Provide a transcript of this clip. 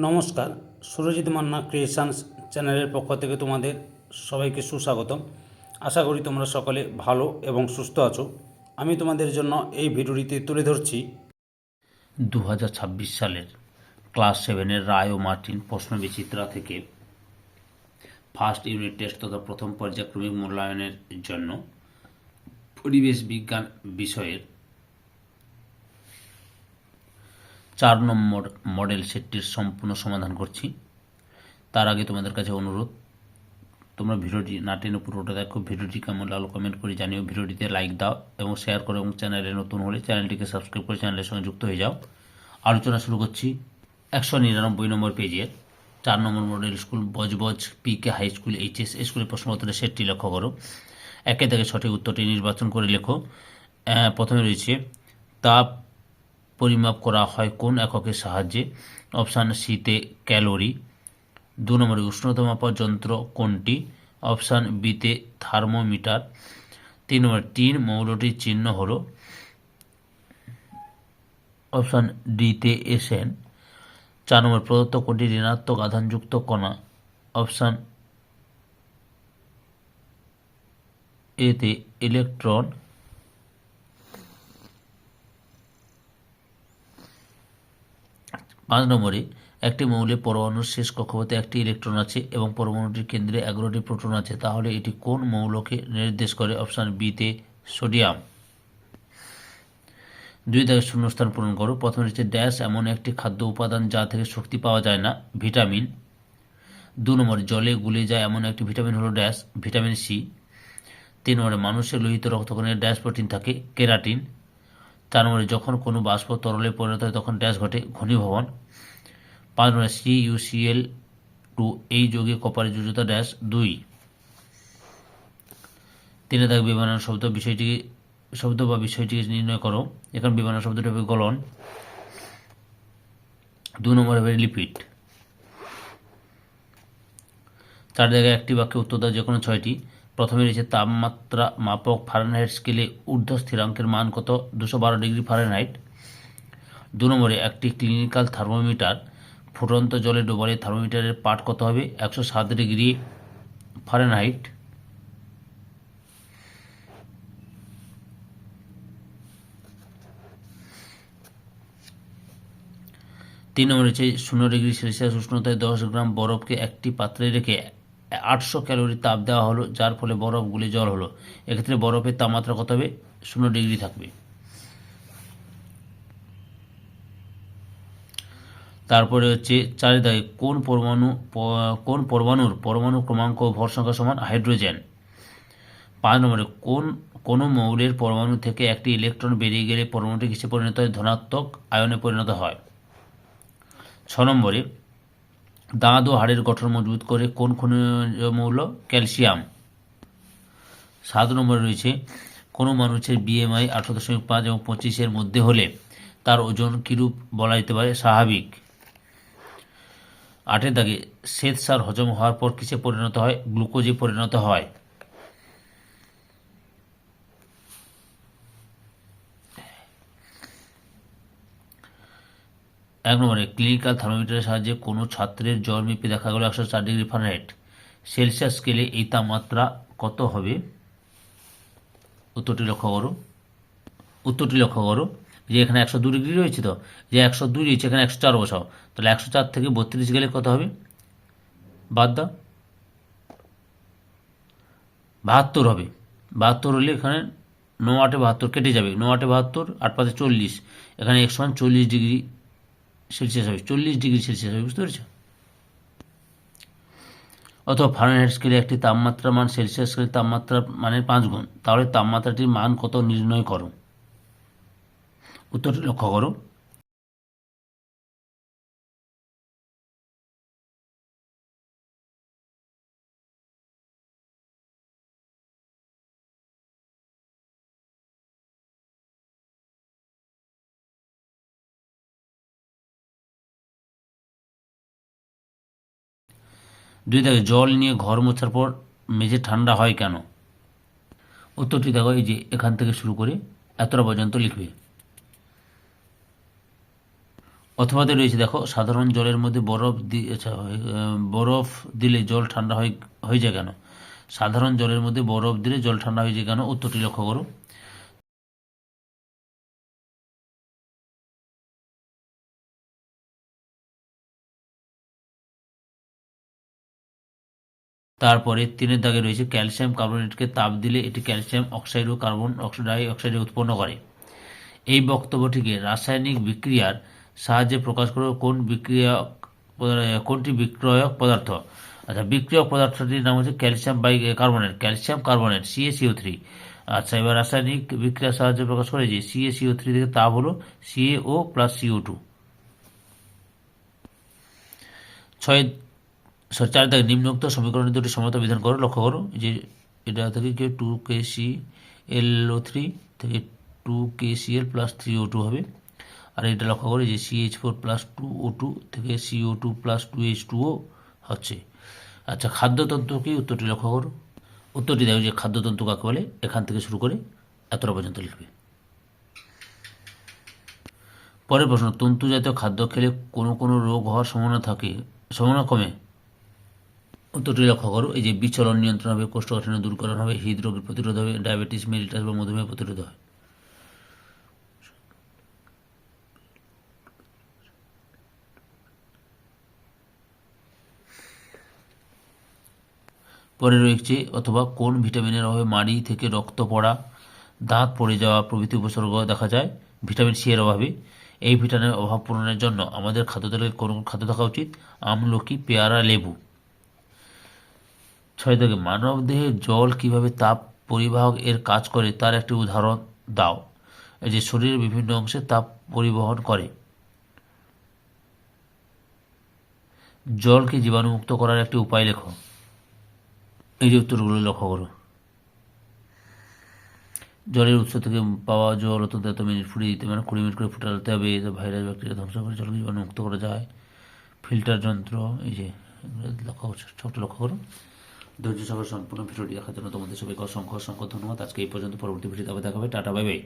নমস্কার, সুরজিৎ মান্না ক্রিয়েশনস চ্যানেলের পক্ষ থেকে তোমাদের সবাইকে সুস্বাগতম। আশা করি তোমরা সকলে ভালো এবং সুস্থ আছো। আমি তোমাদের জন্য এই ভিডিওটিতে তুলে ধরছি 2026 সালের ক্লাস 7-এর রায় ও মার্টিন প্রশ্নবিচিত্রা থেকে ফার্স্ট ইউনিট টেস্ট তথা প্রথম পর্যায়ক্রমিক মূল্যায়নের জন্য পরিবেশ বিজ্ঞান বিষয়ের 4 নম্বর মডেল সেটটির সম্পূর্ণ সমাধান করছি। তার আগে তোমাদের কাছে অনুরোধ, তোমরা ভিডিওটি না টেনে পুরোটা দেখো। ভিডিওটি কেমন লাগলো কমেন্ট করে জানিও। ভিডিওটিতে লাইক দাও এবং শেয়ার করো এবং চ্যানেলে নতুন হলে চ্যানেলটিকে সাবস্ক্রাইব করে চ্যানেলের সঙ্গে যুক্ত হয়ে যাও। আলোচনা শুরু করছি 199 নম্বর পেজের 4 নম্বর মডেল স্কুল বজবজ পিকে হাই স্কুল এইচএস স্কুলের প্রশ্নপত্রের সেটটি লক্ষ্য করো। একে থেকে সঠিক উত্তরটি নির্বাচন করে লেখো। প্রথমে রয়েছে তাপ পরিমাপ করা হয় কোন এককের সাহায্যে? অপশান সিতে ক্যালোরি। 2 নম্বরে উষ্ণতা মাপার যন্ত্র কোনটি? অপশান বিতে থার্মোমিটার। 3 নম্বর টিন মৌলটির চিহ্ন হল? অপশান ডিতে এসএন। 4 নম্বর প্রদত্ত কোনটি ঋণাত্মক আধানযুক্ত কণা? অপশান এতে ইলেকট্রন। 5 নম্বরে একটি মৌলের পরমাণুর শেষ কক্ষপথে একটি ইলেকট্রন আছে এবং পরমাণুটির কেন্দ্রে 11টি প্রোটন আছে, তাহলে এটি কোন মৌলকে নির্দেশ করে? অপশান বিতে সোডিয়াম। 2 থেকে শূন্যস্থান পূরণ করো। প্রথমে হচ্ছে ড্যাশ এমন একটি খাদ্য উপাদান যা থেকে শক্তি পাওয়া যায় না? ভিটামিন। 2 নম্বরে জলে গুলে যায় এমন একটি ভিটামিন হলো ড্যাশ? Vitamin C. 3 নম্বরে মানুষের লোহিত রক্তকণে ড্যাশ প্রোটিন থাকে? কেরাটিন। 4 নম্বরে যখন কোনো বাষ্প তরলে পরিণত হয় তখন ড্যাশ ঘটে? ঘনীভবন। 5 নম্বরে CuCl2 এই যৌগে কপারের যোজ্যতা ড্যাশ 2। 3 থাকবে বিমানন শব্দ বা বিষয়টিকে নির্ণয় করো। এখানে বিমানন শব্দটি হবে গলন। 2 নম্বর হবে লিপিড। 4 জায়গায় একটি বাক্যে উত্তর দাও যে কোনো 6টি। প্রথমে রয়েছে তাপমাত্রা মাপক ফারেনহাইট স্কেলে ঊর্ধ্ব স্থিরাঙ্কের মান কত? 212 ডিগ্রি ফারেনহাইট। 2 নম্বরে একটি ক্লিনিক্যাল থার্মোমিটার ফুটন্ত জলে ডোবালে থার্মোমিটারের পাঠ কত হবে? 107 ডিগ্রি ফারেনহাইট। 3 নম্বর হচ্ছে 0 ডিগ্রি সেলসিয়াস উষ্ণতায় 10 গ্রাম বরফকে একটি পাত্রে রেখে 800 ক্যালোরি তাপ দেওয়া হলো, যার ফলে বরফ গুলে জল হলো। এক্ষেত্রে বরফের তাপমাত্রা কত হবে? 0 ডিগ্রি থাকবে। তারপরে হচ্ছে 4 দাগে কোন পরমাণুর পরমাণু ক্রমাঙ্ক ও ভর সংখ্যা সমান? হাইড্রোজেন। 5 নম্বরে কোনো মৌলের পরমাণু থেকে একটি ইলেকট্রন বেরিয়ে গেলে পরমাণুটি কিসে পরিণত হয়? ধনাত্মক আয়নে পরিণত হয়। 6 নম্বরে দাঁত ও হাড়ের গঠন মজবুত করে কোন খনিজ মৌল? ক্যালসিয়াম। 7 নম্বরে রয়েছে কোনো মানুষের BMI 18.5 এবং 25-এর মধ্যে হলে তার ওজন কিরূপ বলা যেতে পারে? স্বাভাবিক। 8 দাগে শ্বেতসার হজম হওয়ার পর কিসে পরিণত হয়? গ্লুকোজে পরিণত হয়। 1 নম্বরে ক্লিনিক্যাল থার্মোমিটারের সাহায্যে কোনো ছাত্রের জ্বর মেপে দেখা গেল 104 ডিগ্রি ফারেনহাইট। সেলসিয়াস স্কেলে এই তাপমাত্রা কত হবে? উত্তরটি লক্ষ্য করো যে এখানে 102 ডিগ্রি রয়েছে, তো যে 102 রয়েছে এখানে 104 বসাও, তাহলে 104 থেকে 32 গেলে কত হবে? বাদ দাও, 72 হবে। 72 হলে এখানে 9 8 72 কেটে যাবে। 9 8 72, 8 5 40, এখানে 140 ডিগ্রি সেলসিয়াস হবে। 40 ডিগ্রি সেলসিয়াস হবে, বুঝতে পেরেছ? অথবা ফারেনহাইট স্কেলে একটি তাপমাত্রা মান সেলসিয়াস স্কেলে তাপমাত্রা মানের 5 গুণ, তাহলে তাপমাত্রাটির মান কত নির্ণয় করো। উত্তরটি লক্ষ্য করো। দুই দেখে জল নিয়ে ঘর মোছার পর মেঝে ঠান্ডা হয় কেন? উত্তরটি দেখো, এই যে এখান থেকে শুরু করে এতটা পর্যন্ত লিখবে। অথবাতে রয়েছে দেখো, সাধারণ জলের মধ্যে বরফ দিলে জল ঠান্ডা হয়ে যায় কেন? সাধারণ জলের মধ্যে বরফ দিলে জল ঠান্ডা হয়ে যায় কেন? উত্তরটি লক্ষ্য করো। তারপরে 3 দাগে রয়েছে ক্যালসিয়াম কার্বনেটকে তাপ দিলে এটি ক্যালসিয়াম অক্সাইড ও কার্বন ডাই অক্সাইড উৎপন্ন করে। এই বক্তব্যটিকে রাসায়নিক বিক্রিয়ার সাহায্যে প্রকাশ করে কোনটি বিক্রিয়ক পদার্থ? আচ্ছা, বিক্রিয়ক পদার্থটির নাম হচ্ছে ক্যালসিয়াম কার্বনেট CaCO3। আচ্ছা, এবার রাসায়নিক বিক্রিয়ার সাহায্যে প্রকাশ করে যে CaCO3 থেকে তাপ হলো CaO প্লাস CO2। 4 দাগে নিম্নোক্ত সমীকরণের দুটি সমতা বিধান করো। লক্ষ্য করো যে এটা থেকে 2KClO3 থেকে 2KCl প্লাস 3O2 হবে। আর এটা লক্ষ্য করি যে CH4 প্লাস 2O2 থেকে CO2 প্লাস 2H2O হচ্ছে। আচ্ছা, খাদ্যতন্ত্র কি? উত্তরটি লক্ষ্য করো। উত্তরটি দেখো যে খাদ্যতন্ত্র কাকে বলে, এখান থেকে শুরু করে এতটা পর্যন্ত লিখবে। পরের প্রশ্ন, তন্তু জাতীয় খাদ্য খেলে কোনো রোগ হওয়ার সম্ভাবনা কমে। উত্তরটি লক্ষ্য করো, এই যে বিচলন নিয়ন্ত্রণ হবে, কোষ্ঠকাঠিন্য দূরকরণ হবে, হৃদরোগের প্রতিরোধ হবে, ডায়াবেটিস মেলিটাস বা মধুমেহ প্রতিরোধ হয়। পরে রয়েছে অথবা কোন ভিটামিনের অভাবে মাড়ি থেকে রক্ত পড়া, দাঁত পড়ে যাওয়া প্রভৃতি উপসর্গ দেখা যায়? ভিটামিন সি এর অভাবে। এই ভিটামিনের অভাব পূরণের জন্য আমাদের খাদ্য তালিকায় কোন খাদ্য থাকা উচিত? আমলকি, পেয়ারা, লেবু। 6 থেকে মানব দেহে জল কিভাবে তাপ পরিবাহক এর কাজ করে তার একটি উদাহরণ দাও। এই যে শরীরের বিভিন্ন অংশে তাপ পরিবহন করে। জলকে জীবাণুমুক্ত করার একটি উপায় লেখো। এই যে উত্তরগুলো লক্ষ্য করো। জলের উৎস থেকে পাওয়া জল অত্যন্ত এত মিনিট ফুটিয়ে দিতে, মানে 20 মিনিট করে ফুটাতে হবে। ভাইরাস ব্যাকটেরিয়া ধ্বংস করে জলকে জীবাণুমুক্ত করা যায়। ফিল্টার যন্ত্র, এই যে লক্ষ্য করছো, সবটা লক্ষ্য করো। ধৈর্য সহকারে সম্পূর্ণ ভিডিওটি দেখার জন্য তোমাদের সবাইকে অসংখ্য ধন্যবাদ। আজকে এই পর্যন্ত, পরবর্তী ভিডিওতে আবার দেখা হবে। Tata, bye bye.